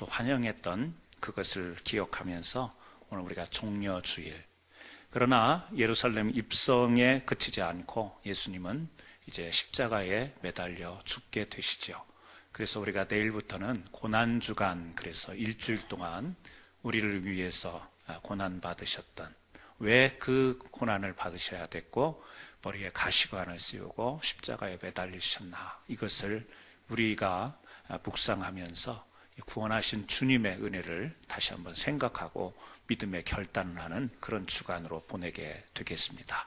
또 환영했던 그것을 기억하면서 오늘 우리가 종려주일, 그러나 예루살렘 입성에 그치지 않고 예수님은 이제 십자가에 매달려 죽게 되시죠. 그래서 우리가 내일부터는 고난주간, 그래서 일주일 동안 우리를 위해서 고난 받으셨던, 왜 그 고난을 받으셔야 됐고 머리에 가시관을 씌우고 십자가에 매달리셨나, 이것을 우리가 묵상하면서 구원하신 주님의 은혜를 다시 한번 생각하고 믿음의 결단을 하는 그런 주간으로 보내게 되겠습니다.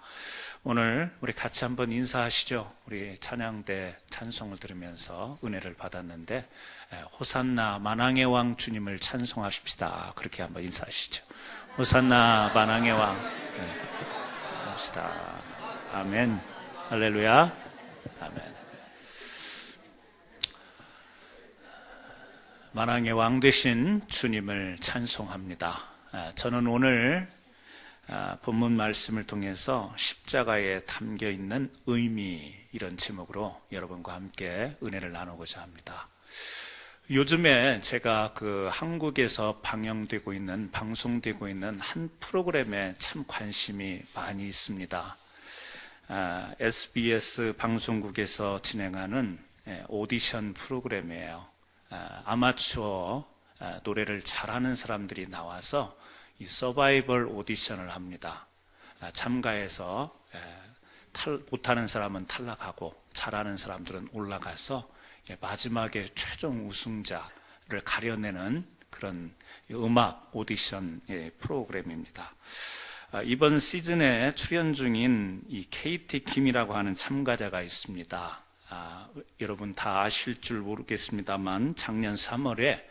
오늘 우리 같이 한번 인사하시죠. 우리 찬양대 찬송을 들으면서 은혜를 받았는데, 호산나 만왕의 왕 주님을 찬송하십시다. 그렇게 한번 인사하시죠. 호산나 만왕의 왕. 합시다. 아멘. 할렐루야. 아멘. 만왕의 왕 되신 주님을 찬송합니다. 저는 오늘 본문 말씀을 통해서 십자가에 담겨 있는 의미, 이런 제목으로 여러분과 함께 은혜를 나누고자 합니다. 요즘에 제가 한국에서 방영되고 있는, 방송되고 있는 한 프로그램에 참 관심이 많이 있습니다. SBS 방송국에서 진행하는 오디션 프로그램이에요. 아마추어 노래를 잘하는 사람들이 나와서 이 서바이벌 오디션을 합니다. 참가해서 못하는 사람은 탈락하고 잘하는 사람들은 올라가서 마지막에 최종 우승자를 가려내는 그런 음악 오디션 프로그램입니다. 이번 시즌에 출연 중인 이 KT 김이라고 하는 참가자가 있습니다. 여러분 다 아실 줄 모르겠습니다만 작년 3월에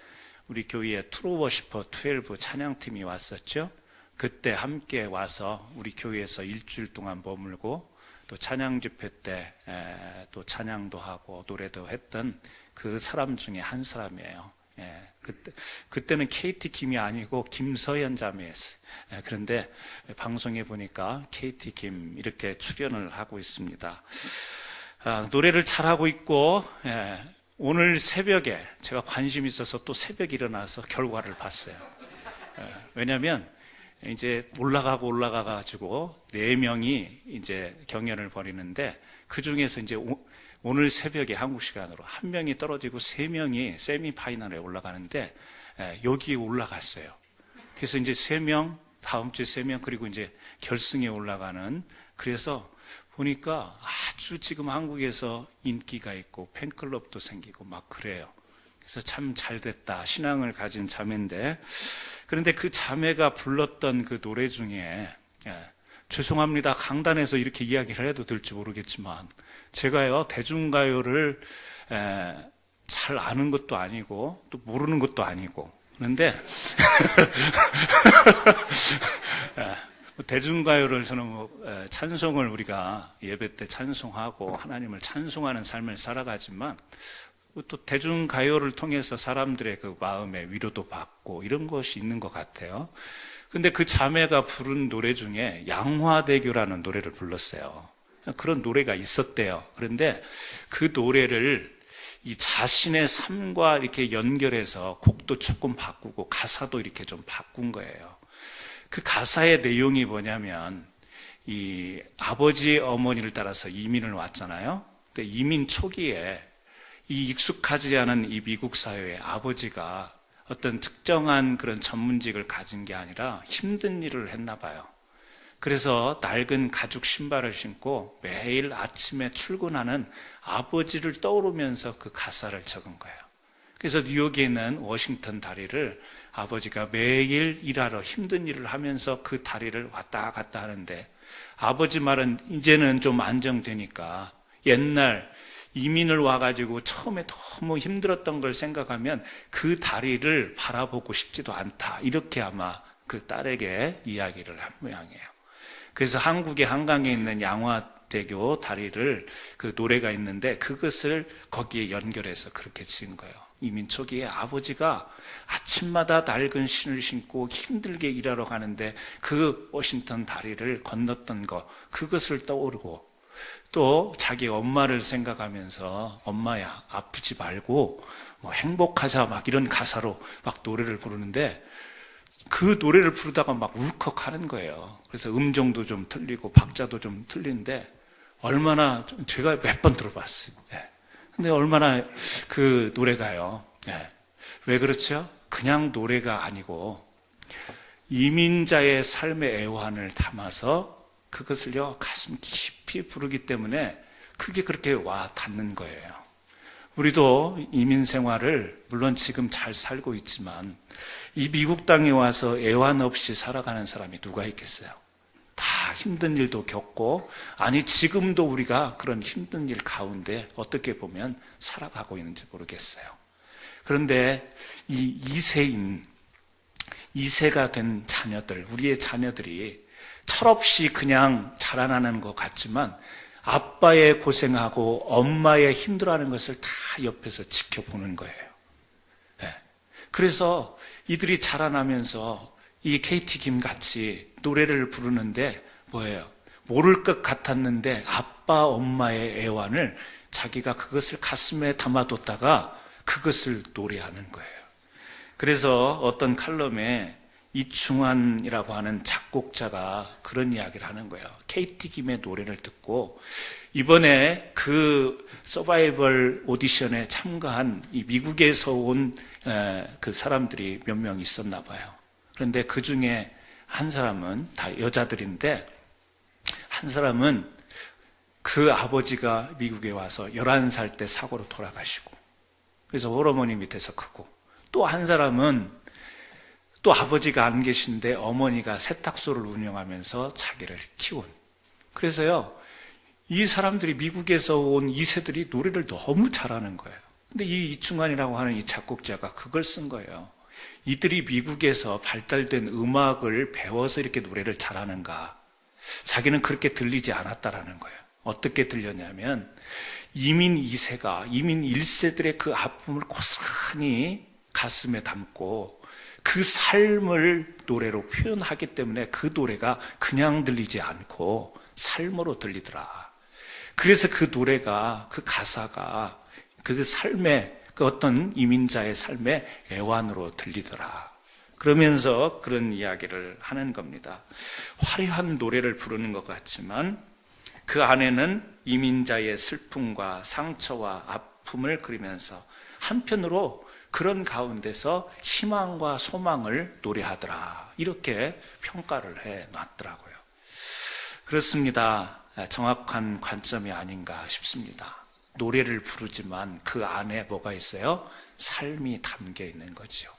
우리 교회에 트루 워시퍼 12 찬양팀이 왔었죠. 그때 함께 와서 우리 교회에서 일주일 동안 머물고 또 찬양 집회 때 또 찬양도 하고 노래도 했던 그 사람 중에 한 사람이에요. 그때는 KT 김이 아니고 김서연 자매였어요. 그런데 방송에 보니까 KT 김 이렇게 출연을 하고 있습니다. 노래를 잘하고 있고, 오늘 새벽에 제가 관심이 있어서 또 새벽에 일어나서 결과를 봤어요. 왜냐하면 이제 올라가가지고 4명이 이제 경연을 벌이는데, 그 중에서 이제 오늘 새벽에 한국 시간으로 1명이 떨어지고 3명이 세미파이널에 올라가는데, 여기에 올라갔어요. 그래서 이제 3명, 다음 주에 3명, 그리고 이제 결승에 올라가는, 그래서 보니까 아주 지금 한국에서 인기가 있고 팬클럽도 생기고 막 그래요. 그래서 참 잘됐다, 신앙을 가진 자매인데, 그런데 그 자매가 불렀던 그 노래 중에, 죄송합니다, 강단에서 이렇게 이야기를 해도 될지 모르겠지만, 제가요 대중가요를 잘 아는 것도 아니고 또 모르는 것도 아니고, 그런데 대중가요를 저는 찬송을 우리가 예배 때 찬송하고 하나님을 찬송하는 삶을 살아가지만, 또 대중가요를 통해서 사람들의 그 마음의 위로도 받고 이런 것이 있는 것 같아요. 근데 그 자매가 부른 노래 중에 양화대교라는 노래를 불렀어요. 그런 노래가 있었대요. 그런데 그 노래를 이 자신의 삶과 이렇게 연결해서 곡도 조금 바꾸고 가사도 이렇게 좀 바꾼 거예요. 그 가사의 내용이 뭐냐면, 이 아버지 어머니를 따라서 이민을 왔잖아요. 근데 이민 초기에 이 익숙하지 않은 이 미국 사회에 아버지가 어떤 특정한 그런 전문직을 가진 게 아니라 힘든 일을 했나 봐요. 그래서 낡은 가죽 신발을 신고 매일 아침에 출근하는 아버지를 떠오르면서 그 가사를 적은 거예요. 그래서 뉴욕에 있는 워싱턴 다리를 아버지가 매일 일하러 힘든 일을 하면서 그 다리를 왔다 갔다 하는데, 아버지 말은 이제는 좀 안정되니까 옛날 이민을 와가지고 처음에 너무 힘들었던 걸 생각하면 그 다리를 바라보고 싶지도 않다, 이렇게 아마 그 딸에게 이야기를 한 모양이에요. 그래서 한국의 한강에 있는 양화대교 다리를, 그 노래가 있는데 그것을 거기에 연결해서 그렇게 지은 거예요. 이민 초기에 아버지가 아침마다 낡은 신을 신고 힘들게 일하러 가는데 그 워싱턴 다리를 건넜던 거, 그것을 떠오르고, 또 자기 엄마를 생각하면서 엄마야 아프지 말고 뭐 행복하자 막 이런 가사로 막 노래를 부르는데 그 노래를 부르다가 막 울컥하는 거예요. 그래서 음정도 좀 틀리고 박자도 좀 틀린데 얼마나 제가 몇 번 들어봤어요. 예. 근데 얼마나 그 노래가요. 예. 왜 그렇죠? 그냥 노래가 아니고 이민자의 삶의 애환을 담아서 그것을요 가슴 깊이 부르기 때문에 그게 그렇게 와 닿는 거예요. 우리도 이민 생활을 물론 지금 잘 살고 있지만 이 미국 땅에 와서 애환 없이 살아가는 사람이 누가 있겠어요? 다 힘든 일도 겪고 아니 지금도 우리가 그런 힘든 일 가운데 어떻게 보면 살아가고 있는지 모르겠어요. 그런데 이 2세가 된 자녀들, 우리의 자녀들이 철없이 그냥 자라나는 것 같지만 아빠의 고생하고 엄마의 힘들어하는 것을 다 옆에서 지켜보는 거예요. 네. 그래서 이들이 자라나면서 이 KT 김 같이 노래를 부르는데 뭐예요? 모를 것 같았는데 아빠 엄마의 애환을 자기가 그것을 가슴에 담아뒀다가 그것을 노래하는 거예요. 그래서 어떤 칼럼에 이충환이라고 하는 작곡자가 그런 이야기를 하는 거예요. KT 김의 노래를 듣고 이번에 그 서바이벌 오디션에 참가한 이 미국에서 온 그 사람들이 몇 명 있었나 봐요. 그런데 그 중에 한 사람은 다 여자들인데 한 사람은 그 아버지가 미국에 와서 11살 때 사고로 돌아가시고 그래서 호르몬이 밑에서 크고 또 한 사람은 또 아버지가 안 계신데 어머니가 세탁소를 운영하면서 자기를 키운. 그래서요, 이 사람들이 미국에서 온 2세들이 노래를 너무 잘하는 거예요. 근데 이 이충환이라고 하는 이 작곡자가 그걸 쓴 거예요. 이들이 미국에서 발달된 음악을 배워서 이렇게 노래를 잘하는가? 자기는 그렇게 들리지 않았다라는 거예요. 어떻게 들렸냐면 이민 2세가 이민 1세들의 그 아픔을 고스란히 가슴에 담고 그 삶을 노래로 표현하기 때문에 그 노래가 그냥 들리지 않고 삶으로 들리더라. 그래서 그 노래가, 그 가사가 그 삶의 그 어떤 이민자의 삶의 애환으로 들리더라. 그러면서 그런 이야기를 하는 겁니다. 화려한 노래를 부르는 것 같지만 그 안에는 이민자의 슬픔과 상처와 아픔을 그리면서 한편으로 그런 가운데서 희망과 소망을 노래하더라. 이렇게 평가를 해놨더라고요. 그렇습니다. 정확한 관점이 아닌가 싶습니다. 노래를 부르지만 그 안에 뭐가 있어요? 삶이 담겨 있는 거죠.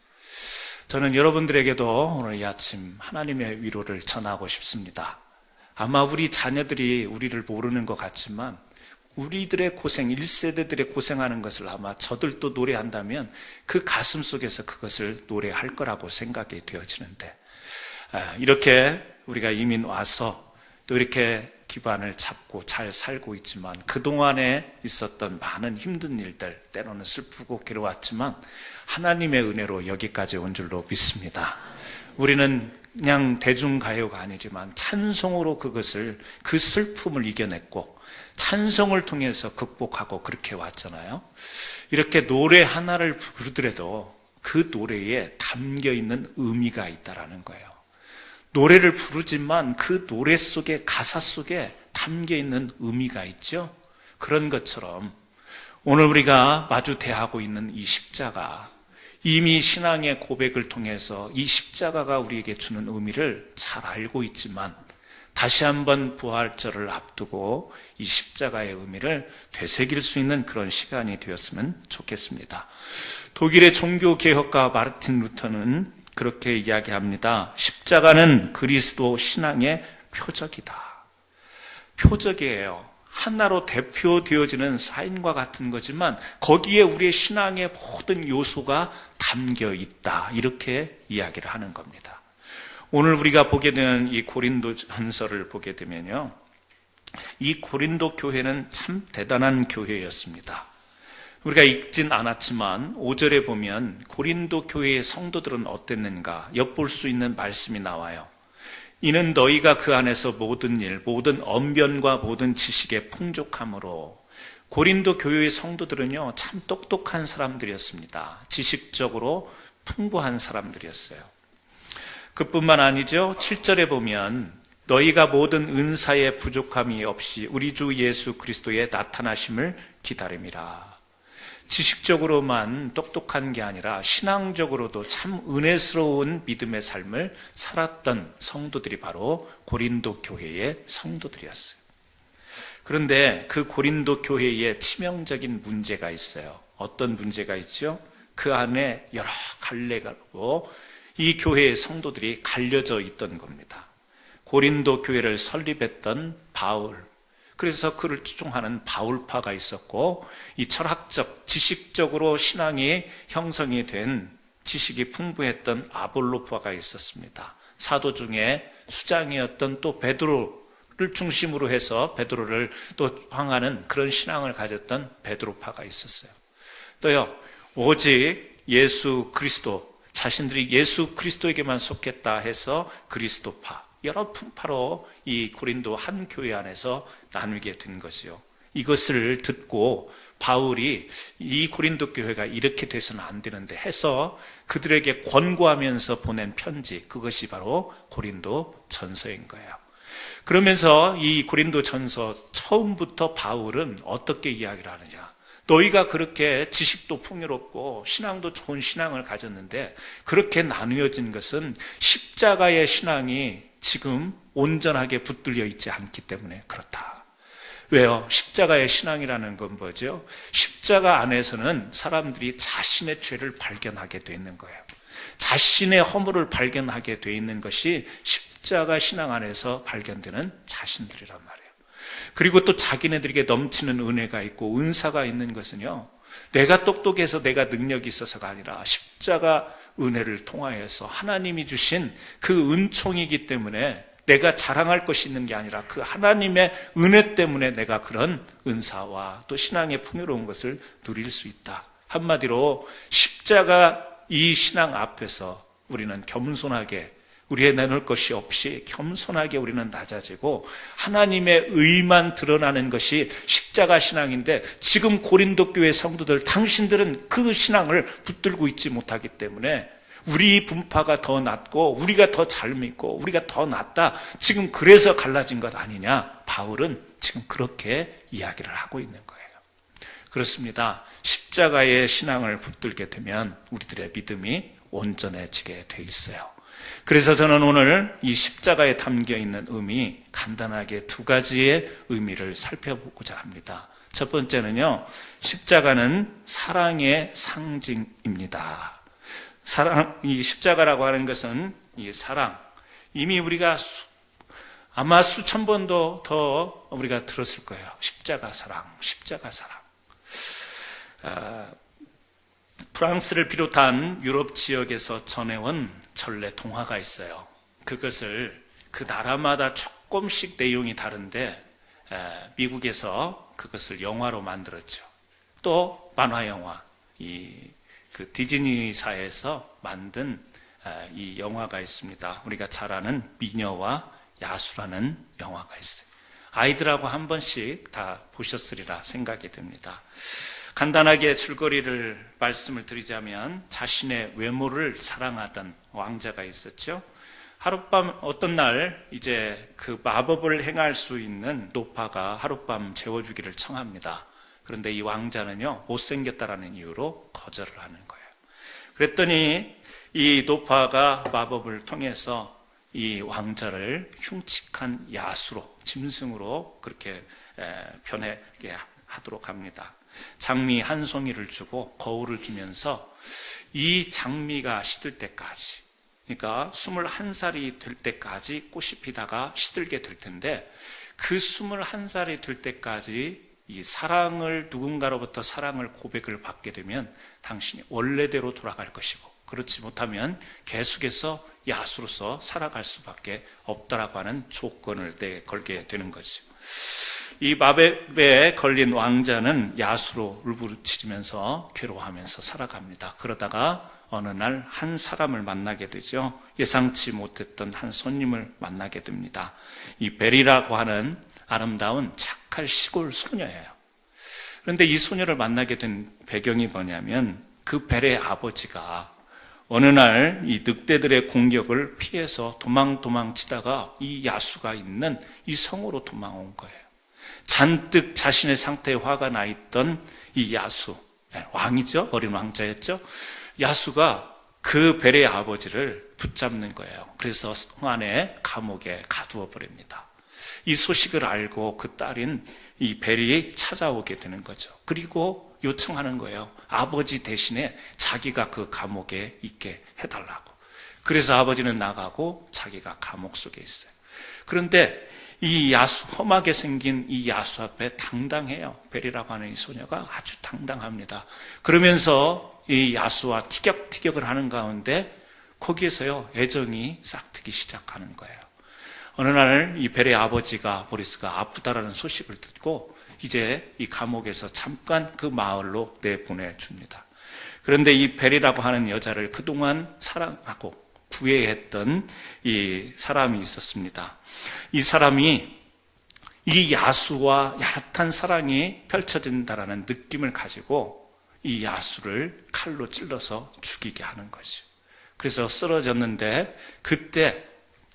저는 여러분들에게도 오늘 이 아침 하나님의 위로를 전하고 싶습니다. 아마 우리 자녀들이 우리를 모르는 것 같지만 우리들의 고생, 1세대들의 고생하는 것을 아마 저들도 노래한다면 그 가슴 속에서 그것을 노래할 거라고 생각이 되어지는데 이렇게 우리가 이민 와서 또 이렇게 기반을 잡고 잘 살고 있지만 그동안에 있었던 많은 힘든 일들, 때로는 슬프고 괴로웠지만 하나님의 은혜로 여기까지 온 줄로 믿습니다. 우리는 그냥 대중가요가 아니지만 찬송으로 그것을, 그 슬픔을 이겨냈고 찬송을 통해서 극복하고 그렇게 왔잖아요. 이렇게 노래 하나를 부르더라도 그 노래에 담겨있는 의미가 있다라는 거예요. 노래를 부르지만 그 노래 속에, 가사 속에 담겨있는 의미가 있죠. 그런 것처럼 오늘 우리가 마주 대하고 있는 이 십자가, 이미 신앙의 고백을 통해서 이 십자가가 우리에게 주는 의미를 잘 알고 있지만 다시 한번 부활절을 앞두고 이 십자가의 의미를 되새길 수 있는 그런 시간이 되었으면 좋겠습니다. 독일의 종교개혁가 마르틴 루터는 그렇게 이야기합니다. 십자가는 그리스도 신앙의 표적이다. 표적이에요. 하나로 대표되어지는 사인과 같은 거지만 거기에 우리의 신앙의 모든 요소가 담겨 있다. 이렇게 이야기를 하는 겁니다. 오늘 우리가 보게 되는 이 고린도전서를 보게 되면요, 이 고린도 교회는 참 대단한 교회였습니다. 우리가 읽진 않았지만 5절에 보면 고린도 교회의 성도들은 어땠는가 엿볼 수 있는 말씀이 나와요. 이는 너희가 그 안에서 모든 일, 모든 언변과 모든 지식의 풍족함으로 고린도 교회의 성도들은요, 참 똑똑한 사람들이었습니다. 지식적으로 풍부한 사람들이었어요. 그뿐만 아니죠. 7절에 보면 너희가 모든 은사에 부족함이 없이 우리 주 예수 그리스도의 나타나심을 기다림이라. 지식적으로만 똑똑한 게 아니라 신앙적으로도 참 은혜스러운 믿음의 삶을 살았던 성도들이 바로 고린도 교회의 성도들이었어요. 그런데 그 고린도 교회에 치명적인 문제가 있어요. 어떤 문제가 있죠? 그 안에 여러 갈래가고 이 교회의 성도들이 갈려져 있던 겁니다. 고린도 교회를 설립했던 바울, 그래서 그를 추종하는 바울파가 있었고, 이 철학적, 지식적으로 신앙이 형성이 된 지식이 풍부했던 아볼로파가 있었습니다. 사도 중에 수장이었던 또 베드로를 중심으로 해서 베드로를 또 향하는 그런 신앙을 가졌던 베드로파가 있었어요. 또요, 오직 예수 그리스도, 자신들이 예수 그리스도에게만 속했다 해서 그리스도파, 여러 풍파로 이 고린도 한 교회 안에서 나누게 된 것이요. 이것을 듣고 바울이 이 고린도 교회가 이렇게 돼서는 안 되는데 해서 그들에게 권고하면서 보낸 편지, 그것이 바로 고린도 전서인 거예요. 그러면서 이 고린도 전서 처음부터 바울은 어떻게 이야기를 하느냐. 너희가 그렇게 지식도 풍요롭고 신앙도 좋은 신앙을 가졌는데 그렇게 나누어진 것은 십자가의 신앙이 지금 온전하게 붙들려 있지 않기 때문에 그렇다. 왜요? 십자가의 신앙이라는 건 뭐죠? 십자가 안에서는 사람들이 자신의 죄를 발견하게 돼 있는 거예요. 자신의 허물을 발견하게 돼 있는 것이 십자가 신앙 안에서 발견되는 자신들이란 말이에요. 그리고 또 자기네들에게 넘치는 은혜가 있고 은사가 있는 것은요, 내가 똑똑해서 내가 능력이 있어서가 아니라 십자가 은혜를 통하여서 하나님이 주신 그 은총이기 때문에 내가 자랑할 것이 있는 게 아니라 그 하나님의 은혜 때문에 내가 그런 은사와 또 신앙의 풍요로운 것을 누릴 수 있다. 한마디로 십자가 이 신앙 앞에서 우리는 겸손하게, 우리의 내놓을 것이 없이 겸손하게 우리는 낮아지고 하나님의 의만 드러나는 것이 십자가 신앙인데, 지금 고린도 교회 성도들, 당신들은 그 신앙을 붙들고 있지 못하기 때문에 우리 분파가 더 낫고 우리가 더 잘 믿고 우리가 더 낫다, 지금 그래서 갈라진 것 아니냐. 바울은 지금 그렇게 이야기를 하고 있는 거예요. 그렇습니다. 십자가의 신앙을 붙들게 되면 우리들의 믿음이 온전해지게 돼 있어요. 그래서 저는 오늘 이 십자가에 담겨 있는 의미, 간단하게 두 가지의 의미를 살펴보고자 합니다. 첫 번째는요, 십자가는 사랑의 상징입니다. 사랑, 이 십자가라고 하는 것은 이 사랑, 이미 우리가 아마 수천 번도 더 우리가 들었을 거예요. 십자가 사랑, 십자가 사랑. 프랑스를 비롯한 유럽 지역에서 전해온 전래 동화가 있어요. 그것을 그 나라마다 조금씩 내용이 다른데 미국에서 그것을 영화로 만들었죠. 또 만화 영화, 그 디즈니사에서 만든 이 영화가 있습니다. 우리가 잘 아는 미녀와 야수라는 영화가 있어요. 아이들하고 한 번씩 다 보셨으리라 생각이 됩니다. 간단하게 줄거리를 말씀을 드리자면, 자신의 외모를 사랑하던 왕자가 있었죠. 하룻밤 어떤 날 이제 그 마법을 행할 수 있는 노파가 하룻밤 재워주기를 청합니다. 그런데 이 왕자는요, 못생겼다라는 이유로 거절을 하는 거예요. 그랬더니 이 노파가 마법을 통해서 이 왕자를 흉측한 야수로, 짐승으로 그렇게 변하게 하도록 합니다. 장미 한 송이를 주고 거울을 주면서 이 장미가 시들 때까지, 그러니까 21살이 될 때까지 꽃이 피다가 시들게 될 텐데, 그 21살이 될 때까지 이 사랑을, 누군가로부터 사랑을, 고백을 받게 되면 당신이 원래대로 돌아갈 것이고, 그렇지 못하면 계속해서 야수로서 살아갈 수밖에 없다라고 하는 조건을 걸게 되는 거죠. 이 마법에 걸린 왕자는 야수로 울부짖으면서 괴로워하면서 살아갑니다. 그러다가 어느 날 한 사람을 만나게 되죠. 예상치 못했던 한 손님을 만나게 됩니다. 이 베리라고 하는 아름다운 착할 시골 소녀예요. 그런데 이 소녀를 만나게 된 배경이 뭐냐면 그 벨의 아버지가 어느 날 이 늑대들의 공격을 피해서 도망치다가 이 야수가 있는 이 성으로 도망온 거예요. 잔뜩 자신의 상태에 화가 나 있던 이 야수, 왕이죠. 어린 왕자였죠. 야수가 그 벨의 아버지를 붙잡는 거예요. 그래서 성 안에 감옥에 가두어 버립니다. 이 소식을 알고 그 딸인 이 벨이 찾아오게 되는 거죠. 그리고 요청하는 거예요. 아버지 대신에 자기가 그 감옥에 있게 해달라고. 그래서 아버지는 나가고 자기가 감옥 속에 있어요. 그런데 이 야수, 험하게 생긴 이 야수 앞에 당당해요. 벨이라고 하는 이 소녀가 아주 당당합니다. 그러면서 이 야수와 티격태격을 하는 가운데 거기에서요, 애정이 싹트기 시작하는 거예요. 어느 날 이 벨의 아버지가 보리스가 아프다라는 소식을 듣고 이제 이 감옥에서 잠깐 그 마을로 내보내줍니다. 그런데 이 벨이라고 하는 여자를 그동안 사랑하고 구애했던 이 사람이 있었습니다. 이 사람이 이 야수와 야릇한 사랑이 펼쳐진다라는 느낌을 가지고 이 야수를 칼로 찔러서 죽이게 하는 거죠. 그래서 쓰러졌는데 그때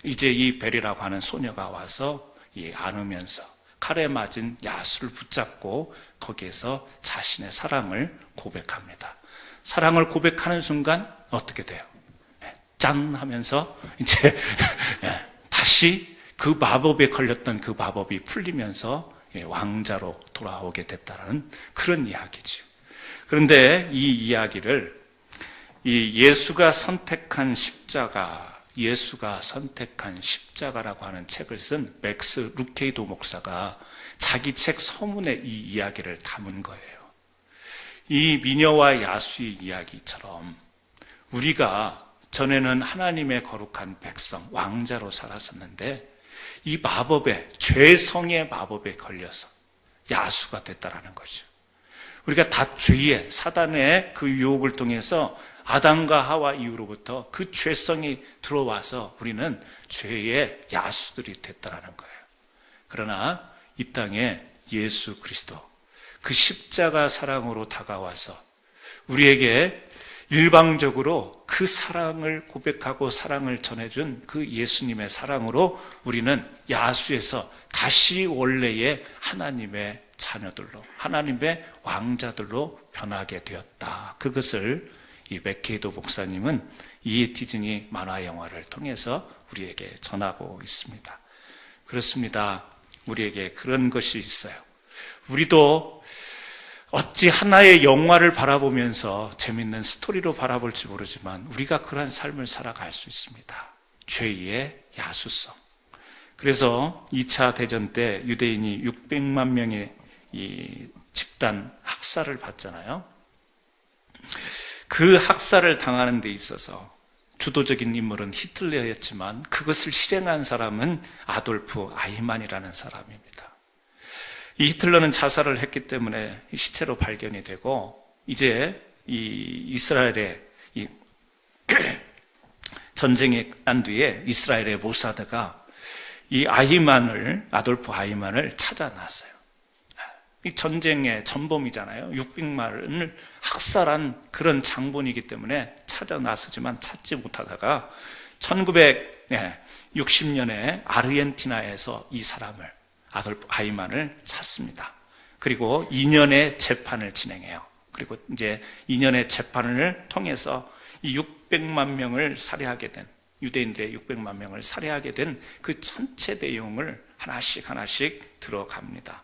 이제 이 벨이라고 하는 소녀가 와서 안으면서 칼에 맞은 야수를 붙잡고 거기에서 자신의 사랑을 고백합니다. 사랑을 고백하는 순간 어떻게 돼요? 짠 하면서 이제 다시 그 마법에 걸렸던 그 마법이 풀리면서 왕자로 돌아오게 됐다는 그런 이야기죠. 그런데 이 이야기를 이 예수가 선택한 십자가라고 하는 책을 쓴 맥스 루케이도 목사가 자기 책 서문에 이 이야기를 담은 거예요. 이 미녀와 야수의 이야기처럼 우리가 전에는 하나님의 거룩한 백성, 왕자로 살았었는데 이 마법에, 죄성의 마법에 걸려서 야수가 됐다라는 거죠. 우리가 다 죄의, 사단의 그 유혹을 통해서 아담과 하와 이후로부터 그 죄성이 들어와서 우리는 죄의 야수들이 됐다라는 거예요. 그러나 이 땅에 예수 그리스도, 그 십자가 사랑으로 다가와서 우리에게 일방적으로 그 사랑을 고백하고 사랑을 전해준 그 예수님의 사랑으로 우리는 야수에서 다시 원래의 하나님의 자녀들로, 하나님의 왕자들로 변하게 되었다. 그것을 이 맥케이도 목사님은 이 디즈니 만화 영화를 통해서 우리에게 전하고 있습니다. 그렇습니다. 우리에게 그런 것이 있어요. 우리도 어찌 하나의 영화를 바라보면서 재밌는 스토리로 바라볼지 모르지만 우리가 그러한 삶을 살아갈 수 있습니다. 죄의 야수성. 그래서 2차 대전 때 유대인이 600만 명의 이 집단 학살을 받잖아요. 그 학살을 당하는 데 있어서 주도적인 인물은 히틀러였지만 그것을 실행한 사람은 아돌프 아이만이라는 사람입니다. 이 히틀러는 자살을 했기 때문에 시체로 발견이 되고 이제 이 이스라엘의 이 전쟁이 난 뒤에 이스라엘의 모사드가 이 아돌프 아이만을 찾아놨어요. 이 전쟁의 전범이잖아요. 600만을 학살한 그런 장본이기 때문에 찾아 나서지만 찾지 못하다가 1960년에 아르헨티나에서 이 사람을 아돌프 아이만을 찾습니다. 그리고 2년의 재판을 진행해요. 그리고 이제 2년의 재판을 통해서 이 600만 명을 살해하게 된, 유대인들의 600만 명을 살해하게 된 그 전체 내용을 하나씩 들어갑니다.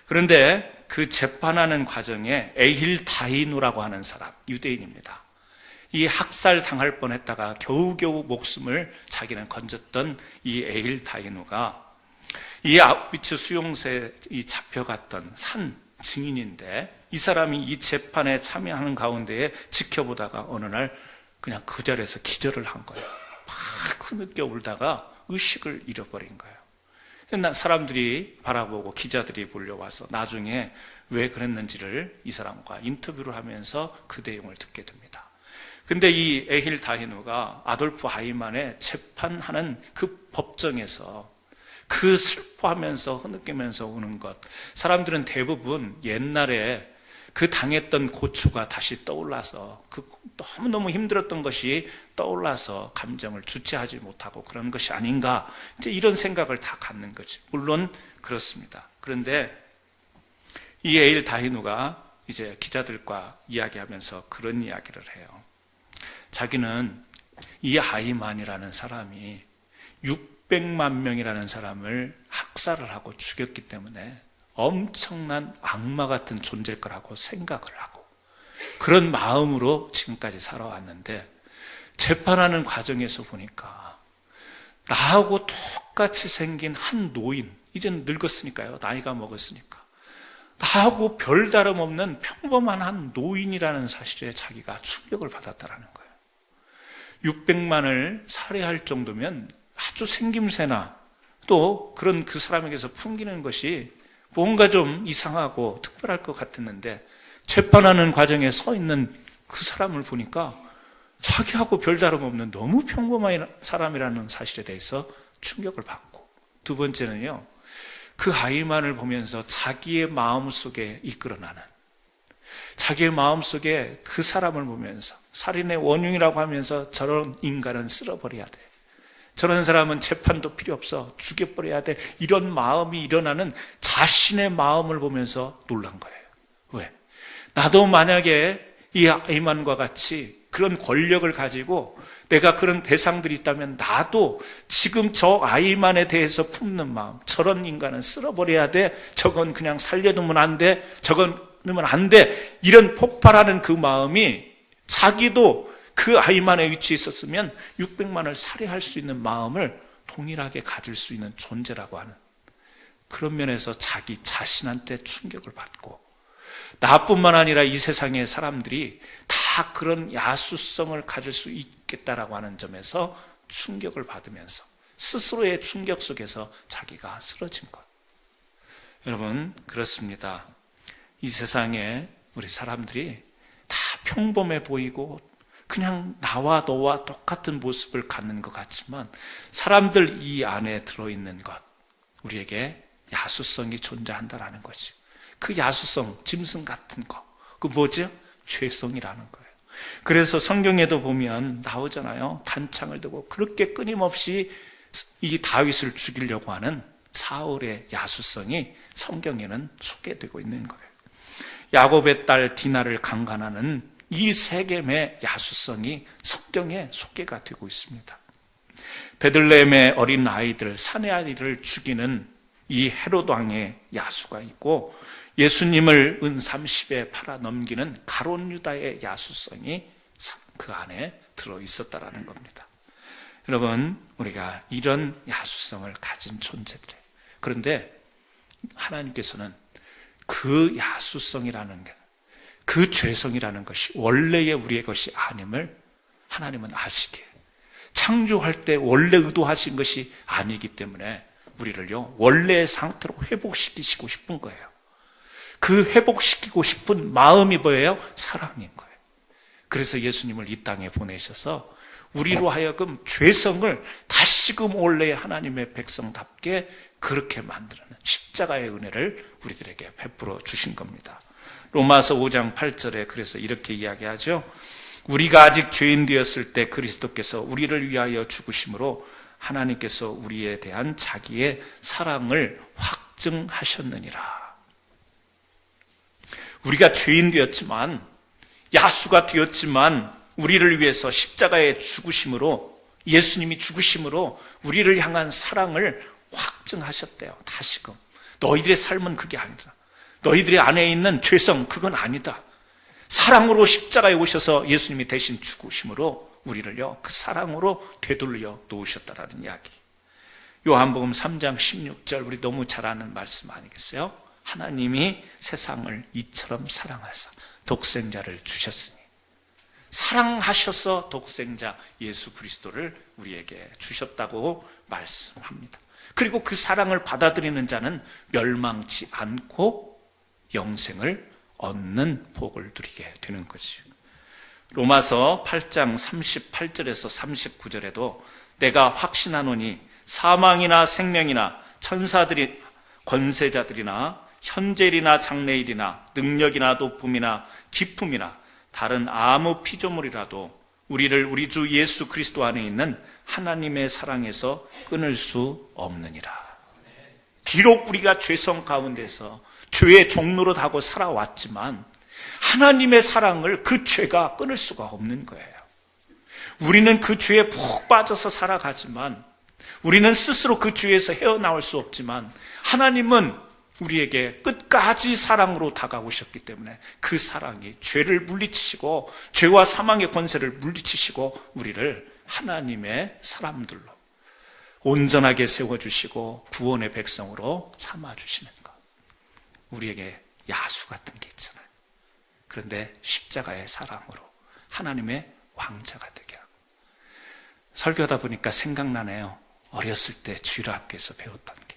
그런데 그 재판하는 과정에 에힐 다이누라고 하는 사람, 유대인입니다. 이 학살 당할 뻔했다가 겨우겨우 목숨을 자기는 건졌던 이 에힐 다이누가 이 아우비츠 수용소에 잡혀갔던 산 증인인데 이 사람이 이 재판에 참여하는 가운데에 지켜보다가 어느 날 그냥 그 자리에서 기절을 한 거예요. 막 흐느껴 울다가 의식을 잃어버린 거예요. 사람들이 바라보고 기자들이 몰려와서 나중에 왜 그랬는지를 이 사람과 인터뷰를 하면서 그 내용을 듣게 됩니다. 근데 이 에힐 다히누가 아돌프 아이만의 재판하는 그 법정에서 그 슬퍼하면서 흐느끼면서 우는 것. 사람들은 대부분 옛날에 그 당했던 고초가 다시 떠올라서 그 너무너무 힘들었던 것이 떠올라서 감정을 주체하지 못하고 그런 것이 아닌가, 이제 이런 생각을 다 갖는 거지. 물론 그렇습니다. 그런데 이 에일 다히누가 이제 기자들과 이야기하면서 그런 이야기를 해요. 자기는 이 하이만이라는 사람이 600만 명이라는 사람을 학살을 하고 죽였기 때문에 엄청난 악마 같은 존재일 거라고 생각을 하고 그런 마음으로 지금까지 살아왔는데, 재판하는 과정에서 보니까 나하고 똑같이 생긴 한 노인, 이제는 늙었으니까요, 나이가 먹었으니까 나하고 별 다름없는 평범한 한 노인이라는 사실에 자기가 충격을 받았다라는 거예요. 600만을 살해할 정도면 아주 생김새나 또 그런 그 사람에게서 풍기는 것이 뭔가 좀 이상하고 특별할 것 같았는데, 재판하는 과정에 서 있는 그 사람을 보니까 자기하고 별 다름없는 너무 평범한 사람이라는 사실에 대해서 충격을 받고, 두 번째는요, 그 하이만을 보면서 자기의 마음속에 이끌어나는, 자기의 마음속에 그 사람을 보면서 살인의 원흉이라고 하면서 저런 인간은 쓸어버려야 돼, 저런 사람은 재판도 필요 없어, 죽여버려야 돼, 이런 마음이 일어나는 자신의 마음을 보면서 놀란 거예요. 왜? 나도 만약에 이 하이만과 같이 그런 권력을 가지고 내가 그런 대상들이 있다면 나도 지금 저 하이만에 대해서 품는 마음, 저런 인간은 쓸어버려야 돼, 저건 그냥 살려두면 안 돼, 저건 넣으면 안 돼, 이런 폭발하는 그 마음이 자기도 그 하이만의 위치에 있었으면 600만을 살해할 수 있는 마음을 동일하게 가질 수 있는 존재라고 하는 그런 면에서 자기 자신한테 충격을 받고, 나뿐만 아니라 이 세상의 사람들이 다 그런 야수성을 가질 수 있겠다라고 하는 점에서 충격을 받으면서 스스로의 충격 속에서 자기가 쓰러진 것. 여러분, 그렇습니다. 이 세상에 우리 사람들이 다 평범해 보이고 그냥 나와 너와 똑같은 모습을 갖는 것 같지만, 사람들 이 안에 들어있는 것, 우리에게 야수성이 존재한다라는 거지. 그 야수성, 짐승 같은 거, 그 뭐죠? 죄성이라는 거예요. 그래서 성경에도 보면 나오잖아요. 단창을 들고 그렇게 끊임없이 이 다윗을 죽이려고 하는 사울의 야수성이 성경에는 소개되고 있는 거예요. 야곱의 딸 디나를 강간하는 이 세겜의 야수성이 성경에 소개가 되고 있습니다. 베들레헴의 어린 아이들, 사내 아이들을 죽이는 이 헤롯 왕의 야수가 있고, 예수님을 은 30에 팔아 넘기는 가룟 유다의 야수성이 그 안에 들어 있었다라는 겁니다. 여러분, 우리가 이런 야수성을 가진 존재들이에요. 그런데 하나님께서는 그 야수성이라는 게, 그 죄성이라는 것이 원래의 우리의 것이 아님을 하나님은 아시기에, 창조할 때 원래 의도하신 것이 아니기 때문에 우리를요 원래의 상태로 회복시키시고 싶은 거예요. 그 회복시키고 싶은 마음이 뭐예요? 사랑인 거예요. 그래서 예수님을 이 땅에 보내셔서 우리로 하여금 죄성을 다시금 원래의 하나님의 백성답게 그렇게 만드는 십자가의 은혜를 우리들에게 베풀어 주신 겁니다. 로마서 5장 8절에 그래서 이렇게 이야기하죠. 우리가 아직 죄인 되었을 때 그리스도께서 우리를 위하여 죽으심으로 하나님께서 우리에 대한 자기의 사랑을 확증하셨느니라. 우리가 죄인 되었지만, 야수가 되었지만 우리를 위해서 십자가에 죽으심으로, 예수님이 죽으심으로 우리를 향한 사랑을 확증하셨대요. 다시금 너희들의 삶은 그게 아니다, 너희들의 안에 있는 죄성 그건 아니다, 사랑으로 십자가에 오셔서 예수님이 대신 죽으심으로 우리를요 그 사랑으로 되돌려 놓으셨다라는 이야기. 요한복음 3장 16절, 우리 너무 잘 아는 말씀 아니겠어요? 하나님이 세상을 이처럼 사랑하사 독생자를 주셨으니, 사랑하셔서 독생자 예수 그리스도를 우리에게 주셨다고 말씀합니다. 그리고 그 사랑을 받아들이는 자는 멸망치 않고 영생을 얻는 복을 누리게 되는 거죠. 로마서 8장 38절에서 39절에도 내가 확신하노니 사망이나 생명이나 천사들이, 권세자들이나 현재일이나 장래일이나 능력이나 높음이나 기품이나 다른 아무 피조물이라도 우리를 우리 주 예수 그리스도 안에 있는 하나님의 사랑에서 끊을 수 없느니라. 비록 우리가 죄성 가운데서 죄의 종로로 하고 살아왔지만 하나님의 사랑을 그 죄가 끊을 수가 없는 거예요. 우리는 그 죄에 푹 빠져서 살아가지만, 우리는 스스로 그 죄에서 헤어나올 수 없지만, 하나님은 우리에게 끝까지 사랑으로 다가오셨기 때문에 그 사랑이 죄를 물리치시고 죄와 사망의 권세를 물리치시고 우리를 하나님의 사람들로 온전하게 세워주시고 구원의 백성으로 삼아주시는 것. 우리에게 야수 같은 게 있잖아요. 그런데 십자가의 사랑으로 하나님의 왕자가 되게 하고. 설교하다 보니까 생각나네요. 어렸을 때 주일 학교에서 배웠던 게,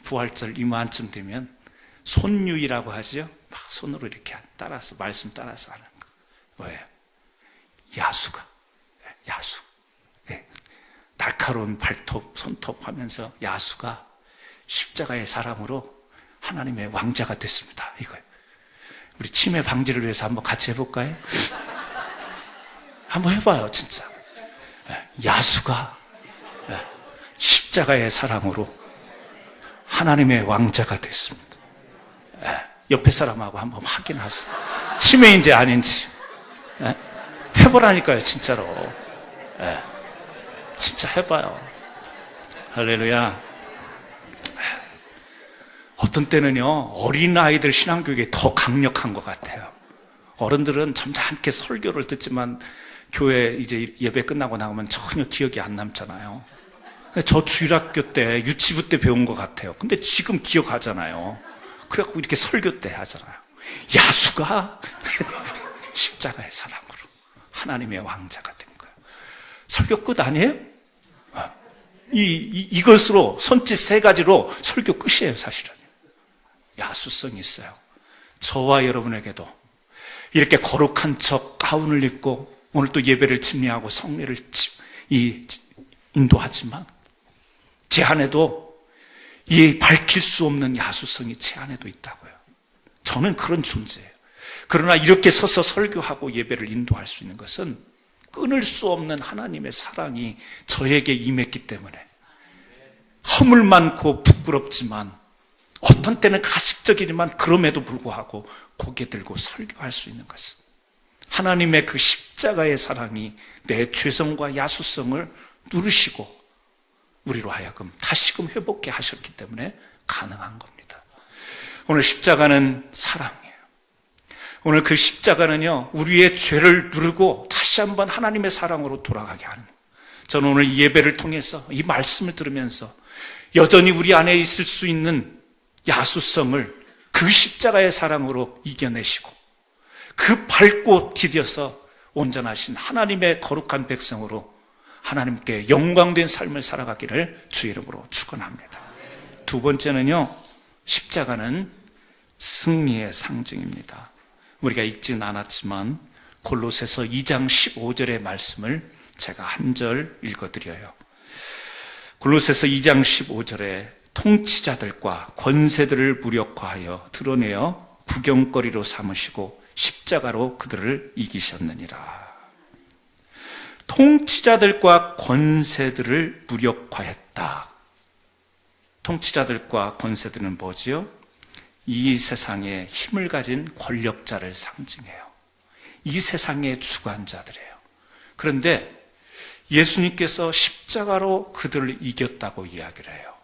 부활절 이맘쯤 되면 손유이라고 하죠. 막 손으로 이렇게 따라서, 말씀 따라서 하는 거. 뭐예요? 야수가, 야수. 네. 날카로운 발톱, 손톱 하면서 야수가 십자가의 사랑으로 하나님의 왕자가 됐습니다. 이거예요. 우리 치매 방지를 위해서 한번 같이 해볼까요? 한번 해봐요, 진짜. 야수가 십자가의 사랑으로 하나님의 왕자가 됐습니다. 옆에 사람하고 한번 확인하세요. 치매인지 아닌지. 해보라니까요, 진짜로. 진짜 해봐요. 할렐루야. 어떤 때는요, 어린아이들 신앙교육이 더 강력한 것 같아요. 어른들은 점잖게 설교를 듣지만 교회 이제 예배 끝나고 나오면 전혀 기억이 안 남잖아요. 저 주일학교 때, 유치부 때 배운 것 같아요. 근데 지금 기억하잖아요. 그래갖고 이렇게 설교 때 하잖아요. 야수가 십자가의 사랑으로 하나님의 왕자가 된 거예요. 설교 끝 아니에요? 이것으로, 손짓 3가지로 설교 끝이에요, 사실은. 야수성이 있어요. 저와 여러분에게도 이렇게 거룩한 척 가운을 입고 오늘 또 예배를 집례하고 성례를 인도하지만 제 안에도 이 밝힐 수 없는 야수성이 제 안에도 있다고요. 저는 그런 존재예요. 그러나 이렇게 서서 설교하고 예배를 인도할 수 있는 것은 끊을 수 없는 하나님의 사랑이 저에게 임했기 때문에, 허물 많고 부끄럽지만 어떤 때는 가식적이지만 그럼에도 불구하고 고개 들고 설교할 수 있는 것은 하나님의 그 십자가의 사랑이 내 죄성과 야수성을 누르시고 우리로 하여금 다시금 회복해 하셨기 때문에 가능한 겁니다. 오늘 십자가는 사랑이에요. 오늘 그 십자가는요, 우리의 죄를 누르고 다시 한번 하나님의 사랑으로 돌아가게 하는, 저는 오늘 이 예배를 통해서 이 말씀을 들으면서 여전히 우리 안에 있을 수 있는 야수성을 그 십자가의 사랑으로 이겨내시고 그 밟고 디뎌서 온전하신 하나님의 거룩한 백성으로 하나님께 영광된 삶을 살아가기를 주의 이름으로 축원합니다. 두 번째는요, 십자가는 승리의 상징입니다. 우리가 읽지는 않았지만 골로새서 2장 15절의 말씀을 제가 한 절 읽어드려요. 골로새서 2장 15절에 통치자들과 권세들을 무력화하여 드러내어 구경거리로 삼으시고 십자가로 그들을 이기셨느니라. 통치자들과 권세들을 무력화했다. 통치자들과 권세들은 뭐지요? 이 세상에 힘을 가진 권력자를 상징해요. 이 세상의 주관자들이에요. 그런데 예수님께서 십자가로 그들을 이겼다고 이야기를 해요.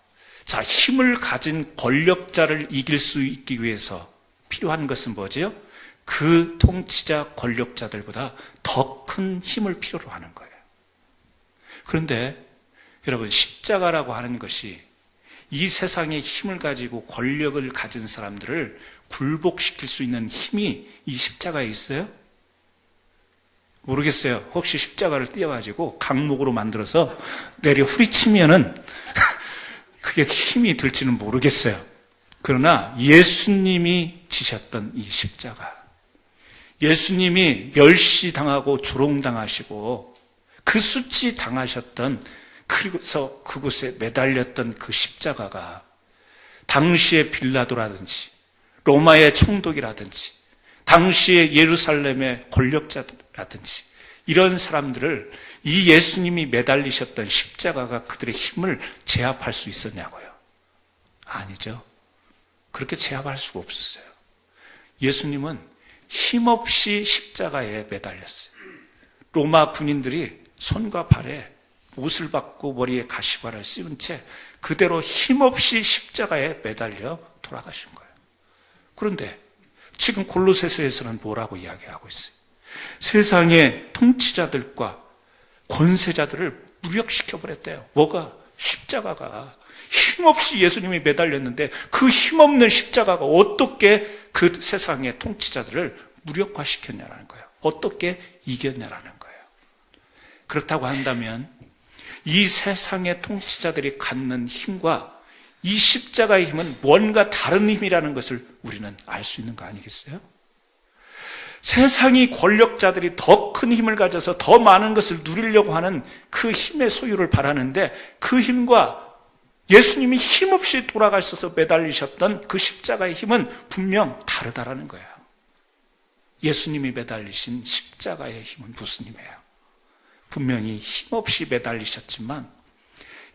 자, 힘을 가진 권력자를 이길 수 있기 위해서 필요한 것은 뭐지요? 그 통치자 권력자들보다 더 큰 힘을 필요로 하는 거예요. 그런데 여러분, 십자가라고 하는 것이 이 세상에 힘을 가지고 권력을 가진 사람들을 굴복시킬 수 있는 힘이 이 십자가에 있어요? 모르겠어요. 혹시 십자가를 띄어가지고 강목으로 만들어서 내려 후리치면은 그게 힘이 들지는 모르겠어요. 그러나 예수님이 지셨던 이 십자가, 예수님이 멸시당하고 조롱당하시고 그 수치 당하셨던, 그리고서 그곳에 매달렸던 그 십자가가 당시의 빌라도라든지 로마의 총독이라든지 당시의 예루살렘의 권력자라든지 이런 사람들을 이 예수님이 매달리셨던 십자가가 그들의 힘을 제압할 수 있었냐고요? 아니죠. 그렇게 제압할 수가 없었어요. 예수님은 힘없이 십자가에 매달렸어요. 로마 군인들이 손과 발에 못을 받고 머리에 가시관을 씌운 채 그대로 힘없이 십자가에 매달려 돌아가신 거예요. 그런데 지금 골로새서에서는 뭐라고 이야기하고 있어요? 세상의 통치자들과 권세자들을 무력시켜버렸대요. 뭐가? 십자가가. 힘없이 예수님이 매달렸는데 그 힘없는 십자가가 어떻게 그 세상의 통치자들을 무력화시켰냐라는 거예요. 어떻게 이겼냐라는 거예요. 그렇다고 한다면 이 세상의 통치자들이 갖는 힘과 이 십자가의 힘은 뭔가 다른 힘이라는 것을 우리는 알 수 있는 거 아니겠어요? 세상이 권력자들이 더 큰 힘을 가져서 더 많은 것을 누리려고 하는 그 힘의 소유를 바라는데 그 힘과 예수님이 힘없이 돌아가셔서 매달리셨던 그 십자가의 힘은 분명 다르다라는 거예요. 예수님이 매달리신 십자가의 힘은 무슨 힘이에요? 분명히 힘없이 매달리셨지만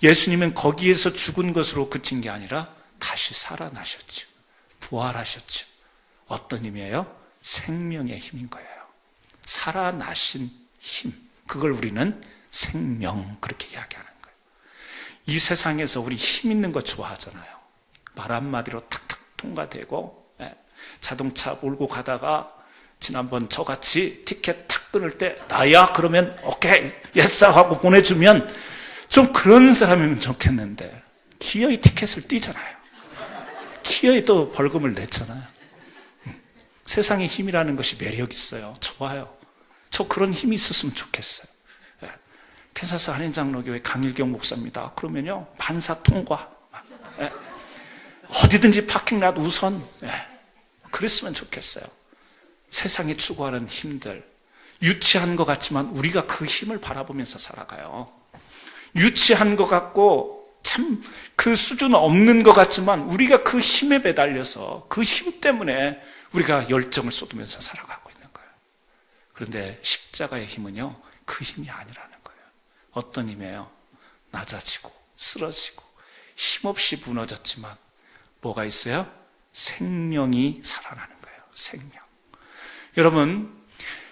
예수님은 거기에서 죽은 것으로 그친 게 아니라 다시 살아나셨죠. 부활하셨죠. 어떤 힘이에요? 생명의 힘인 거예요. 살아나신 힘. 그걸 우리는 생명 그렇게 이야기하는 거예요. 이 세상에서 우리 힘 있는 거 좋아하잖아요. 말 한마디로 탁탁 통과되고 자동차 몰고 가다가 지난번 저같이 티켓 탁 끊을 때 나야? 그러면 오케이 예스 하고 보내주면 좀 그런 사람이면 좋겠는데 기어이 티켓을 띄잖아요. 기어이 또 벌금을 냈잖아요. 세상의 힘이라는 것이 매력 있어요. 좋아요. 저 그런 힘이 있었으면 좋겠어요. 캔사스 한인장로교회 강일경 목사입니다. 그러면요 반사 통과, 어디든지 파킹라도 우선, 그랬으면 좋겠어요. 세상이 추구하는 힘들, 유치한 것 같지만 우리가 그 힘을 바라보면서 살아가요. 유치한 것 같고 참 그 수준 없는 것 같지만 우리가 그 힘에 매달려서 그 힘 때문에 우리가 열정을 쏟으면서 살아가고 있는 거예요. 그런데 십자가의 힘은요 그 힘이 아니라는 거예요. 어떤 힘이에요? 낮아지고 쓰러지고 힘없이 무너졌지만 뭐가 있어요? 생명이 살아나는 거예요. 생명. 여러분,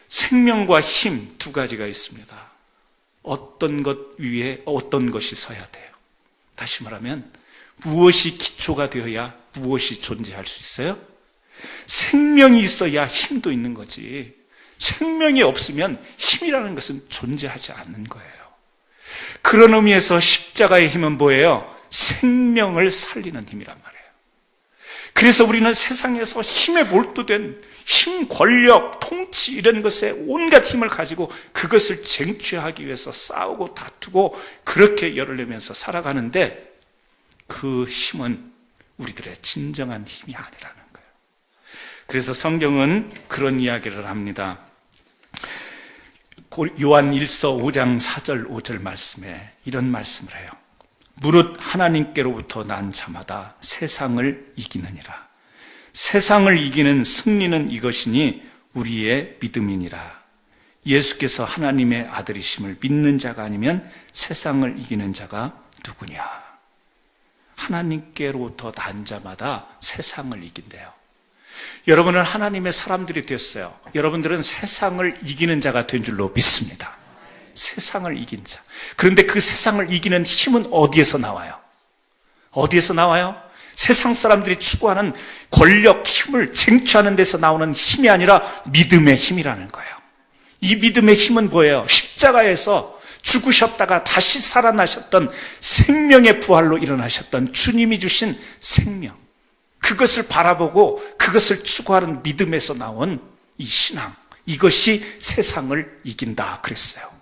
생명과 힘 두 가지가 있습니다. 어떤 것 위에 어떤 것이 서야 돼요. 다시 말하면 무엇이 기초가 되어야 무엇이 존재할 수 있어요? 생명이 있어야 힘도 있는 거지. 생명이 없으면 힘이라는 것은 존재하지 않는 거예요. 그런 의미에서 십자가의 힘은 뭐예요? 생명을 살리는 힘이란 말이에요. 그래서 우리는 세상에서 힘에 몰두된 힘, 권력, 통치 이런 것에 온갖 힘을 가지고 그것을 쟁취하기 위해서 싸우고 다투고 그렇게 열을 내면서 살아가는데 그 힘은 우리들의 진정한 힘이 아니라는 거예요. 그래서 성경은 그런 이야기를 합니다. 요한 1서 5장 4절 5절 말씀에 이런 말씀을 해요. 무릇 하나님께로부터 난 자마다 세상을 이기느니라. 세상을 이기는 승리는 이것이니 우리의 믿음이니라. 예수께서 하나님의 아들이심을 믿는 자가 아니면 세상을 이기는 자가 누구냐. 하나님께로부터 난 자마다 세상을 이긴대요. 여러분은 하나님의 사람들이 되었어요. 여러분들은 세상을 이기는 자가 된 줄로 믿습니다. 세상을 이긴 자. 그런데 그 세상을 이기는 힘은 어디에서 나와요? 어디에서 나와요? 세상 사람들이 추구하는 권력, 힘을 쟁취하는 데서 나오는 힘이 아니라 믿음의 힘이라는 거예요. 이 믿음의 힘은 뭐예요? 십자가에서 죽으셨다가 다시 살아나셨던 생명의 부활로 일어나셨던 주님이 주신 생명. 그것을 바라보고 그것을 추구하는 믿음에서 나온 이 신앙. 이것이 세상을 이긴다 그랬어요.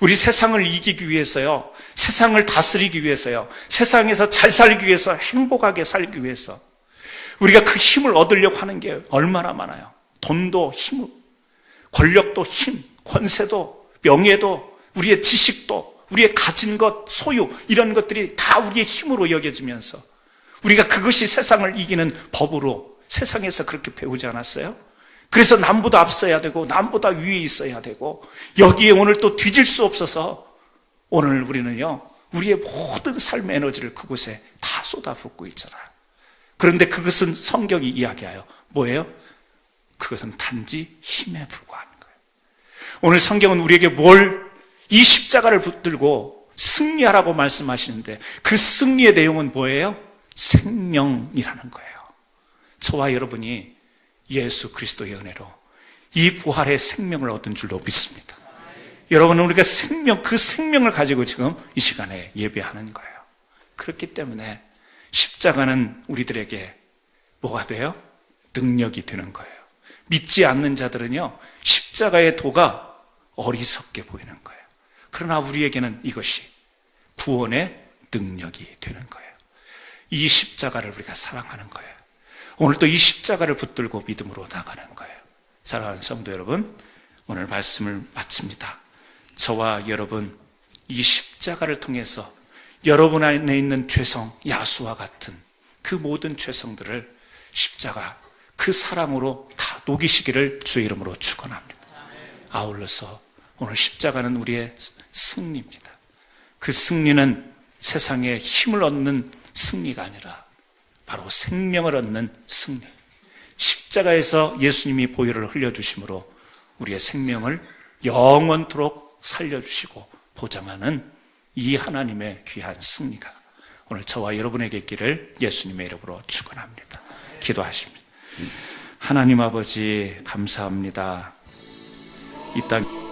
우리 세상을 이기기 위해서요, 세상을 다스리기 위해서요, 세상에서 잘 살기 위해서, 행복하게 살기 위해서 우리가 그 힘을 얻으려고 하는 게 얼마나 많아요. 돈도 힘, 권력도 힘, 권세도, 명예도, 우리의 지식도, 우리의 가진 것, 소유 이런 것들이 다 우리의 힘으로 여겨지면서 우리가 그것이 세상을 이기는 법으로 세상에서 그렇게 배우지 않았어요? 그래서 남보다 앞서야 되고 남보다 위에 있어야 되고 여기에 오늘 또 뒤질 수 없어서 오늘 우리는요 우리의 모든 삶의 에너지를 그곳에 다 쏟아붓고 있잖아요. 그런데 그것은 성경이 이야기하여 뭐예요? 그것은 단지 힘에 불과한 거예요. 오늘 성경은 우리에게 이 십자가를 붙들고 승리하라고 말씀하시는데 그 승리의 내용은 뭐예요? 생명이라는 거예요. 저와 여러분이 예수 그리스도의 은혜로 이 부활의 생명을 얻은 줄로 믿습니다. 여러분은 우리가 그 생명을 가지고 지금 이 시간에 예배하는 거예요. 그렇기 때문에 십자가는 우리들에게 뭐가 돼요? 능력이 되는 거예요. 믿지 않는 자들은요, 십자가의 도가 어리석게 보이는 거예요. 그러나 우리에게는 이것이 구원의 능력이 되는 거예요. 이 십자가를 우리가 사랑하는 거예요. 오늘 또 이 십자가를 붙들고 믿음으로 나가는 거예요. 사랑하는 성도 여러분, 오늘 말씀을 마칩니다. 저와 여러분, 이 십자가를 통해서 여러분 안에 있는 죄성, 야수와 같은 그 모든 죄성들을 십자가, 그 사랑으로 다 녹이시기를 주의 이름으로 축원합니다. 아울러서 오늘 십자가는 우리의 승리입니다. 그 승리는 세상에 힘을 얻는 승리가 아니라 바로 생명을 얻는 승리. 십자가에서 예수님이 보혈을 흘려주심으로 우리의 생명을 영원토록 살려주시고 보장하는 이 하나님의 귀한 승리가 오늘 저와 여러분에게 있기를 예수님의 이름으로 축원합니다. 기도하십니다. 하나님 아버지 감사합니다. 이 땅